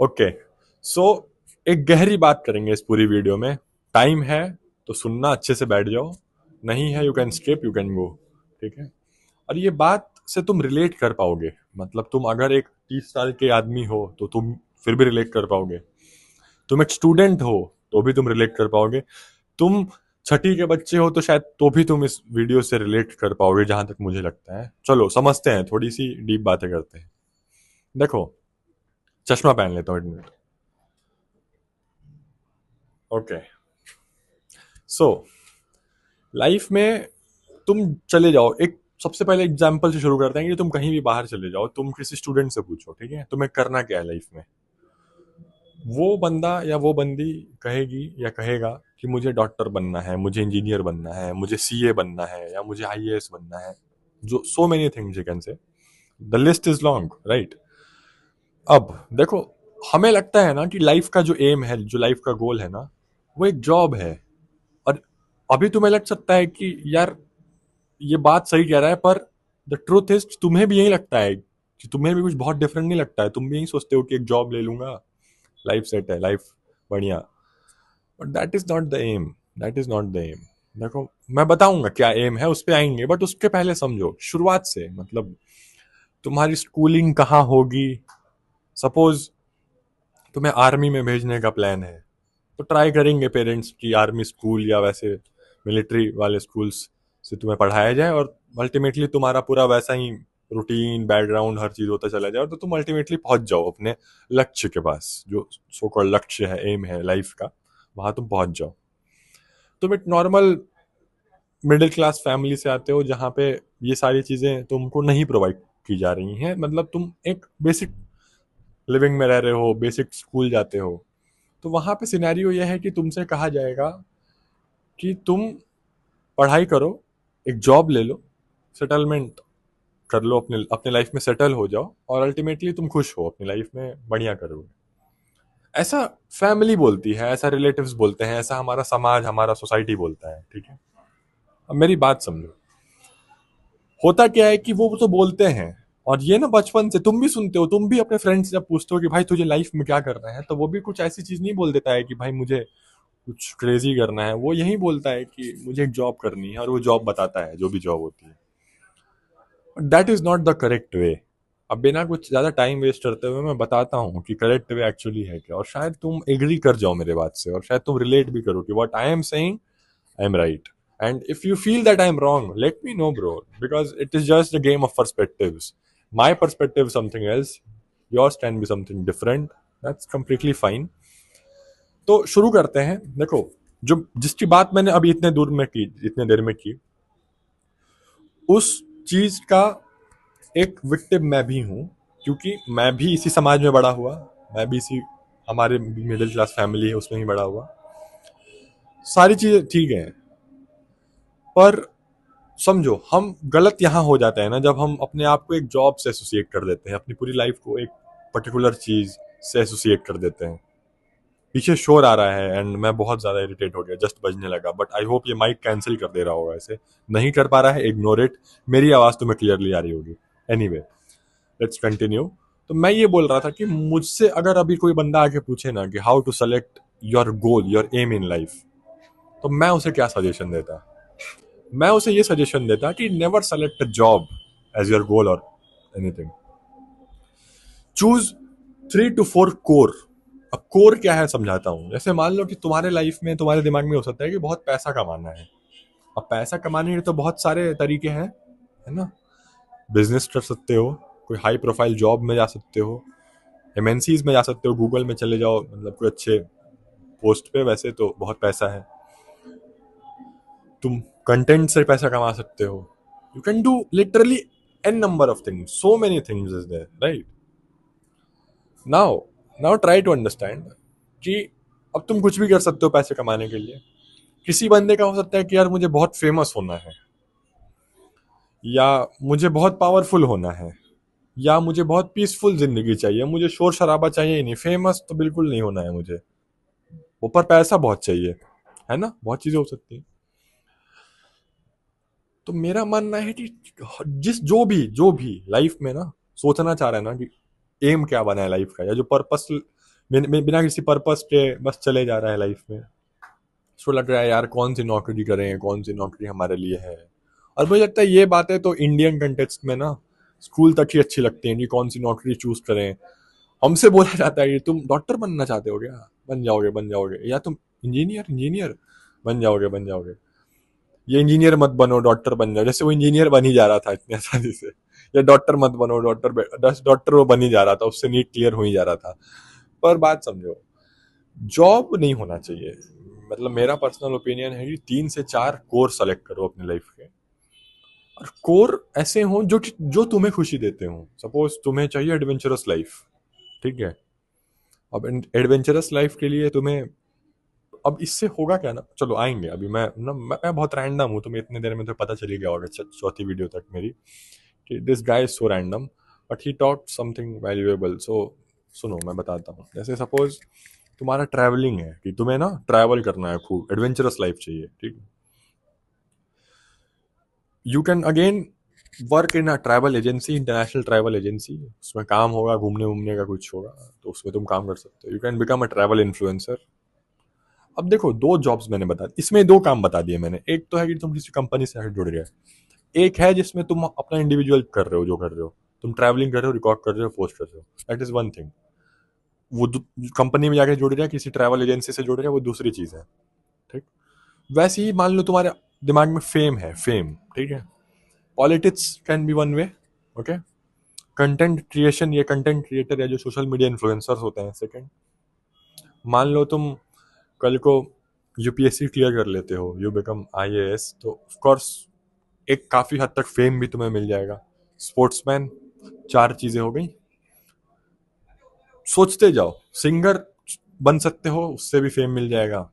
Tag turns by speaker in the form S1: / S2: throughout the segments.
S1: Okay, सो एक गहरी बात करेंगे इस पूरी वीडियो में। टाइम है तो सुनना, अच्छे से बैठ जाओ। नहीं है, you can skip, you can go. ठीक है। और ये बात से तुम रिलेट कर पाओगे। मतलब तुम अगर एक 30 साल के आदमी हो तो तुम फिर भी रिलेट कर पाओगे। तुम एक स्टूडेंट हो तो भी तुम रिलेट कर पाओगे। तुम छठी के बच्चे हो तो शायद तो भी तुम इस वीडियो से रिलेट कर पाओगे, जहां तक मुझे लगता है। चलो समझते हैं, थोड़ी सी डीप बातें करते हैं। देखो, चश्मा पहन लेता हूँ, एक मिनट। ओके, सो लाइफ में तुम चले जाओ, एक सबसे पहले एग्जाम्पल से शुरू करते हैं कि तुम कहीं भी बाहर चले जाओ, तुम किसी स्टूडेंट से पूछो, ठीक है, तुम्हें करना क्या है लाइफ में। वो बंदा या वो बंदी कहेगी या कहेगा कि मुझे डॉक्टर बनना है, मुझे इंजीनियर बनना है, मुझे सीए बनना है, या मुझे आईएएस बनना है। जो सो many things you can say, the list is long, right. अब देखो, हमें लगता है ना कि लाइफ का जो एम है, जो लाइफ का गोल है ना, वो एक जॉब है। और अभी तुम्हें लग सकता है कि यार ये बात सही कह रहा है, पर द ट्रूथ इज तुम्हें भी यही लगता है, कि तुम्हें भी कुछ बहुत डिफरेंट नहीं लगता है। तुम भी यही सोचते हो कि एक जॉब ले लूंगा, लाइफ सेट है, लाइफ बढ़िया। But that is not the aim, that is not the aim. देखो, मैं बताऊंगा क्या एम है, उस पर आएंगे, बट उसके पहले समझो शुरुआत से। मतलब तुम्हारी स्कूलिंग कहाँ होगी। सपोज तुम्हें आर्मी में भेजने का प्लान है, तो ट्राई करेंगे पेरेंट्स की आर्मी स्कूल या वैसे मिलिट्री वाले स्कूल्स से तुम्हें पढ़ाया जाए, और अल्टीमेटली तुम्हारा पूरा वैसा ही रूटीन बैकग्राउंड हर चीज होता चला जाए, तो तुम अल्टीमेटली पहुंच जाओ अपने लक्ष्य के पास, जो सो कॉल्ड लक्ष्य है, एम है लाइफ का, वहां तुम पहुंच जाओ। तुम एक नॉर्मल मिडिल क्लास फैमिली से आते हो, जहाँ पे ये सारी चीजें तुमको नहीं प्रोवाइड की जा रही हैं। मतलब तुम एक बेसिक लिविंग में रह रहे हो, बेसिक स्कूल जाते हो, तो वहां पे सिनेरियो यह है कि तुमसे कहा जाएगा कि तुम पढ़ाई करो, एक जॉब ले लो, सेटलमेंट कर लो, अपने अपने लाइफ में सेटल हो जाओ, और अल्टीमेटली तुम खुश हो अपनी लाइफ में, बढ़िया करोगे। ऐसा फैमिली बोलती है, ऐसा रिलेटिव्स बोलते हैं, ऐसा हमारा समाज, हमारा सोसाइटी बोलता है, ठीक है। अब मेरी बात समझो, होता क्या है कि वो तो बोलते हैं, और ये ना बचपन से तुम भी सुनते हो। तुम भी अपने फ्रेंड से जब पूछते हो कि भाई तुझे लाइफ में क्या करना है, तो वो भी कुछ ऐसी चीज नहीं बोल देता है कि भाई मुझे कुछ क्रेजी करना है। वो यही बोलता है कि मुझे एक जॉब करनी है, और वो जॉब बताता है, जो भी जॉब होती है। That is not the correct way. अब बिना कुछ ज्यादा टाइम वेस्ट करते हुए मैं बताता हूँ कि करेक्ट वे एक्चुअली है क्या, और शायद तुम एग्री कर जाओ मेरे बात से, और शायद तुम रिलेट भी करो कि what I am saying, I am right. And if you feel that I'm wrong, let me know, bro, because it is just a game of perspectives. My perspective is something else, yours can be something different. That's completely fine. तो शुरू करते हैं। देखो, जो जिसकी बात मैंने अभी इतने दूर में की, इतने देर में की, उस चीज का एक विक्टिम मैं भी हूँ, क्योंकि मैं भी इसी समाज में बड़ा हुआ। मैं भी इसी, हमारे मिडिल क्लास फैमिली है उसमें ही बड़ा हुआ। सारी चीजें ठीक है, पर समझो हम गलत यहाँ हो जाता है ना, जब हम अपने आप को एक जॉब से एसोसिएट कर देते हैं, अपनी पूरी लाइफ को एक पर्टिकुलर चीज से एसोसिएट कर देते हैं। पीछे शोर आ रहा है एंड मैं बहुत ज्यादा इरिटेट हो गया, जस्ट बजने लगा, बट आई होप ये माइक कैंसिल कर दे रहा होगा इसे। नहीं कर पा रहा है, इग्नोर इट। मेरी आवाज तुम्हें क्लियरली आ रही होगी। Anyway, let's continue. तो मैं ये बोल रहा था कि मुझसे अगर अभी कोई बंदा आके पूछे ना कि how to select your goal, your aim in life, तो मैं उसे क्या सजेशन देता। मैं उसे ये सजेशन देता कि never select a job as your goal और एनीथिंग। Choose 3 to 4 core. अब कोर क्या है समझाता हूँ। जैसे मान लो कि तुम्हारे लाइफ में, तुम्हारे दिमाग में हो सकता है कि बहुत पैसा कमाना है। अब पैसा कमाने के तो बहुत सारे तरीके हैं, है ना। बिजनेस कर सकते हो, कोई हाई प्रोफाइल जॉब में जा सकते हो, एमएनसीज में जा सकते हो, गूगल में चले जाओ, मतलब कोई अच्छे पोस्ट पे, वैसे तो बहुत पैसा है। तुम कंटेंट से पैसा कमा सकते हो। You can do literally n number of things, so many things is there, right. Now now try to understand कि अब तुम कुछ भी कर सकते हो पैसे कमाने के लिए। किसी बंदे का हो सकता है कि यार मुझे बहुत फेमस होना है, या मुझे बहुत पावरफुल होना है, या मुझे बहुत पीसफुल जिंदगी चाहिए, मुझे शोर शराबा चाहिए ही नहीं, फेमस तो बिल्कुल नहीं होना है मुझे, ऊपर पैसा बहुत चाहिए, है ना। बहुत चीजें हो सकती हैं। तो मेरा मानना है कि जिस जो भी लाइफ में ना सोचना चाह रहा है ना कि एम क्या बना है लाइफ का, या जो पर्पस बिना किसी पर्पस के बस चले जा रहा है लाइफ में। उसको लग रहा है यार कौन सी नौकरी करें, कौन सी नौकरी हमारे लिए है। और मुझे लगता है ये बातें तो इंडियन कंटेक्स्ट में ना स्कूल तक ही अच्छी लगती हैं कि कौन सी नौकरी चूज करें। हमसे बोला जाता है कि तुम डॉक्टर बनना चाहते हो क्या, बन जाओगे, या तुम इंजीनियर इंजीनियर बन जाओगे। ये इंजीनियर मत बनो, डॉक्टर बन जाओ। जैसे वो इंजीनियर बन ही जा रहा था इतनी आसानी से। या डॉक्टर मत बनो, डॉक्टर वो बन ही जा रहा था, उससे नीट क्लियर हो ही जा रहा था। पर बात समझो, जॉब नहीं होना चाहिए। मतलब मेरा पर्सनल ओपिनियन है कि 3 से 4 कोर सेलेक्ट करो अपने लाइफ के। और कोर ऐसे हों जो तुम्हें खुशी देते हो। सपोज तुम्हें चाहिए एडवेंचरस लाइफ, ठीक है। अब एडवेंचरस लाइफ के लिए तुम्हें, अब इससे होगा क्या ना, चलो आएंगे। अभी मैं बहुत रैंडम हूँ, तुम्हें इतने देर में तो पता चली गया होगा चौथी वीडियो तक मेरी, कि this guy is so random but he taught something valuable. So सुनो मैं बताता हूँ। जैसे सपोज तुम्हारा ट्रैवलिंग है, कि तुम्हें ना ट्रैवल करना है, खूब एडवेंचरस लाइफ चाहिए, ठीक। You can again work in a travel agency, international travel agency. उसमें काम होगा, घूमने घूमने का कुछ होगा, तो उसमें तुम काम कर सकते हो। You can become a travel influencer. अब देखो, 2 जॉब्स मैंने बता दी, इसमें 2 काम बता दिए मैंने। एक तो है कि तुम किसी कंपनी से जुड़ गए, एक है जिसमें तुम अपना इंडिविजुअल कर रहे हो, जो कर रहे हो तुम ट्रैवलिंग कर रहे हो, रिकॉर्ड कर रहे हो, पोस्ट कर रहे हो, दैट इज वन थिंग। वो कंपनी में जाके जुड़ रहा है, किसी ट्रैवल एजेंसी से जुड़ रहा है, वो दूसरी चीज है, ठीक। वैसे ही मान लो तुम्हारे दिमाग में फेम है, फेम, ठीक है। Politics can be one way, okay. Content creation, ये कंटेंट क्रिएटर या जो सोशल मीडिया इन्फ्लुएंसर्स होते हैं, सेकंड। मान लो तुम कल को यूपीएससी क्लियर कर लेते हो, यू बिकम आईएएस, तो ऑफ कोर्स एक काफी हद तक फेम भी तुम्हें मिल जाएगा। स्पोर्ट्समैन, 4 चीजें हो गई। सोचते जाओ, सिंगर बन सकते हो, उससे भी फेम मिल जाएगा।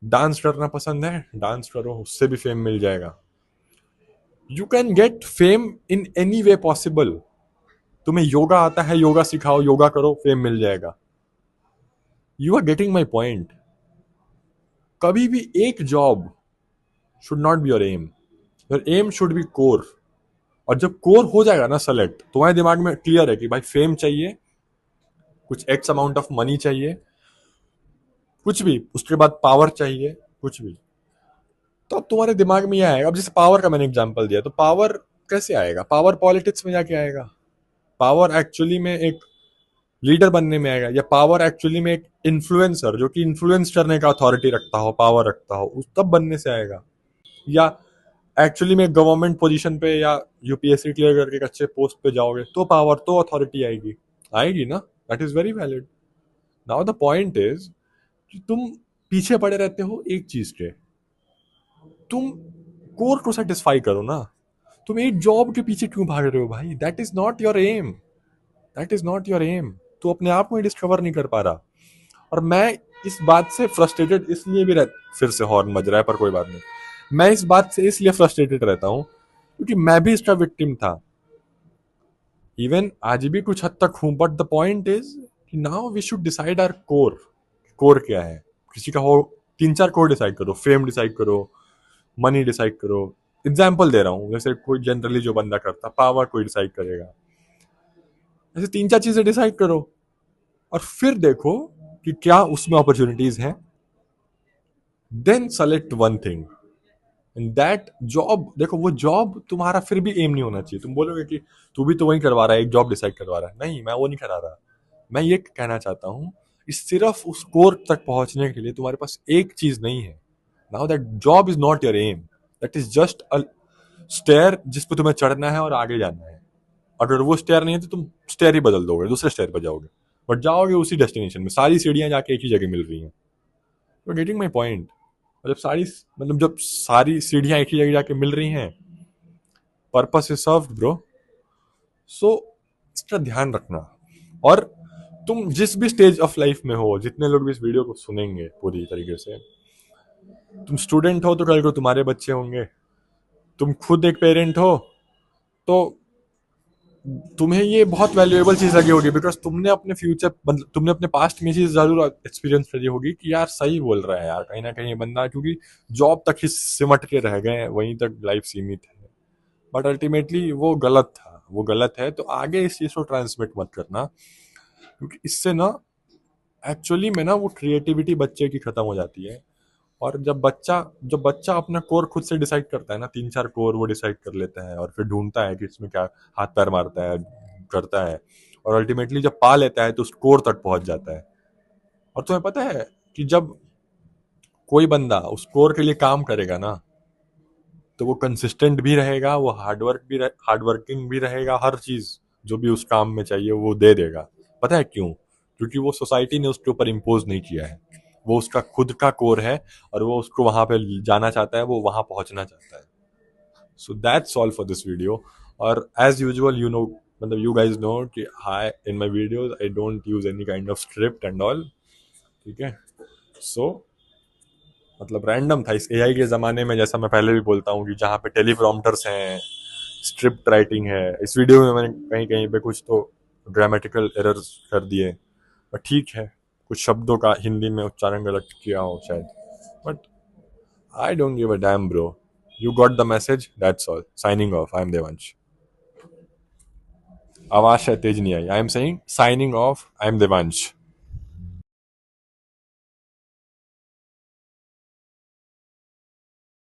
S1: डांस करना पसंद है, डांस करो, उससे भी फेम मिल जाएगा। You can get fame in any way possible. तुम्हें योगा आता है, योगा सिखाओ, योगा करो, फेम मिल जाएगा। You are getting my point. कभी भी एक job should not be your aim. Your aim should be core. और जब कोर हो जाएगा ना सेलेक्ट, तुम्हारे दिमाग में क्लियर है कि भाई फेम चाहिए, कुछ एक्स अमाउंट ऑफ मनी चाहिए, कुछ भी, उसके बाद पावर चाहिए, कुछ भी, तो अब तुम्हारे दिमाग में ये आएगा। अब जैसे पावर का मैंने एग्जांपल दिया, तो पावर कैसे आएगा? पावर पॉलिटिक्स में जाके आएगा, पावर एक्चुअली में एक लीडर बनने में आएगा, या पावर एक्चुअली में एक इन्फ्लुएंसर जो कि इन्फ्लुएंस करने का अथॉरिटी रखता हो, पावर रखता हो, उस तब बनने से आएगा। या एक्चुअली में गवर्नमेंट पोजीशन पे या यूपीएससी क्लियर करके एक अच्छे पोस्ट पे जाओगे, तो पावर, तो अथॉरिटी आएगी, आएगी ना। That is very valid. Now the point is कि तुम पीछे पड़े रहते हो एक चीज के। तुम कोर को सेटिस्फाई करो ना। तुम एक जॉब के पीछे क्यों भाग रहे हो भाई? That is not your aim, that is not your aim. तू अपने आप को ही डिस्कवर नहीं कर पा रहा। और मैं इस बात से फ्रस्ट्रेटेड इसलिए भी फिर से हॉर्न बज रहा है, पर कोई बात नहीं। मैं इस बात से इसलिए फ्रस्ट्रेटेड रहता हूं क्योंकि मैं भी इसका विक्टिम था। इवन आज भी कुछ हद तक हूं, बट द पॉइंट इज कि now we should decide our core. Core क्या है? किसी का हो, 3 4 कोर डिसाइड करो। फेम डिसाइड करो, मनी डिसाइड करो। एग्जाम्पल दे रहा हूँ, जैसे कोई जनरली जो बंदा करता, पावर कोई डिसाइड करेगा। ऐसे 3 4 चीजें डिसाइड करो, और फिर देखो कि क्या उसमें अपॉर्चुनिटीज हैं। Then select one thing in that job. देखो, वो जॉब तुम्हारा फिर भी एम नहीं होना चाहिए। तुम बोलोगे कि तू भी तो वही करवा रहा है, एक जॉब डिसाइड करवा रहा है। नहीं, मैं वो नहीं करा रहा। मैं ये कहना चाहता हूँ कि सिर्फ उस कोर तक पहुंचने के लिए तुम्हारे पास एक चीज नहीं है। Now that job is not your aim, that is just a stair जिस पे तुम्हें चढ़ना है और आगे जाना है। अगर वो स्टेयर नहीं है तो तुम स्टेयर ही बदल दोगे, दूसरे स्टेयर पर जाओगे, बट जाओगे उसी डेस्टिनेशन में। सारी सीढ़ियां जाके एक ही जगह मिल रही हैं। You getting my point? और जब सारी सीढ़ियां एक ही जगह जाके मिल रही हैं, पर्पस इज सर्व्ड ब्रो। सो इसका ध्यान रखना। और तुम जिस भी स्टेज ऑफ लाइफ में हो, जितने लोग भी इस वीडियो को सुनेंगे पूरी तरीके से, तुम स्टूडेंट हो तो कल को तुम्हारे बच्चे होंगे, तुम खुद एक पेरेंट हो तो तुम्हें ये बहुत वैल्यूएबल चीज लगी होगी, बिकॉज तुमने अपने फ्यूचर, तुमने अपने पास्ट में चीज जरूर एक्सपीरियंस करी होगी कि यार सही बोल रहा है यार, कहीं ना कहीं ये बंदा, क्योंकि जॉब तक ही सिमट के रह गए, वहीं तक लाइफ सीमित है। बट अल्टीमेटली वो गलत था, वो गलत है। तो आगे इस चीज को ट्रांसमिट मत करना, क्योंकि इससे ना एक्चुअली में ना वो क्रिएटिविटी बच्चे की खत्म हो जाती है। और जब बच्चा अपना कोर खुद से डिसाइड करता है ना, 3-4 कोर वो डिसाइड कर लेता है और फिर ढूंढता है कि इसमें क्या हाथ पैर मारता है, करता है, और अल्टीमेटली जब पा लेता है तो उस कोर तक पहुंच जाता है। और तुम्हें पता है कि जब कोई बंदा उस कोर के लिए काम करेगा ना, तो वो कंसिस्टेंट भी रहेगा, वो हार्ड वर्किंग भी रहेगा, हर चीज जो भी उस काम में चाहिए वो दे देगा। पता है क्यों? क्योंकि वो सोसाइटी ने उसके ऊपर इम्पोज नहीं किया है, वो उसका खुद का कोर है, और वो उसको वहां पे जाना चाहता है, वो वहां पहुंचना चाहता है। So that's all for this video. और एज यूजुअल यू नो, मतलब यू गाइज नो कि high in my videos I don't use any kind of script and all. ठीक है। सो मतलब रैंडम था इस एआई के ज़माने में, जैसा मैं पहले भी बोलता हूँ कि जहाँ पे टेलीप्रॉम्प्टर्स हैं, स्क्रिप्ट राइटिंग है। इस वीडियो में मैंने कहीं कहीं पे कुछ तो ग्रामेटिकल एरर्स कर दिए, बट ठीक है, कुछ शब्दों का हिंदी में उच्चारण गलत किया हो शायद, but I don't give a damn bro. You got the message, that's all. Signing off, I am Devansh. आवाज शायद तेज नहीं आई। I am saying signing off, I am Devansh.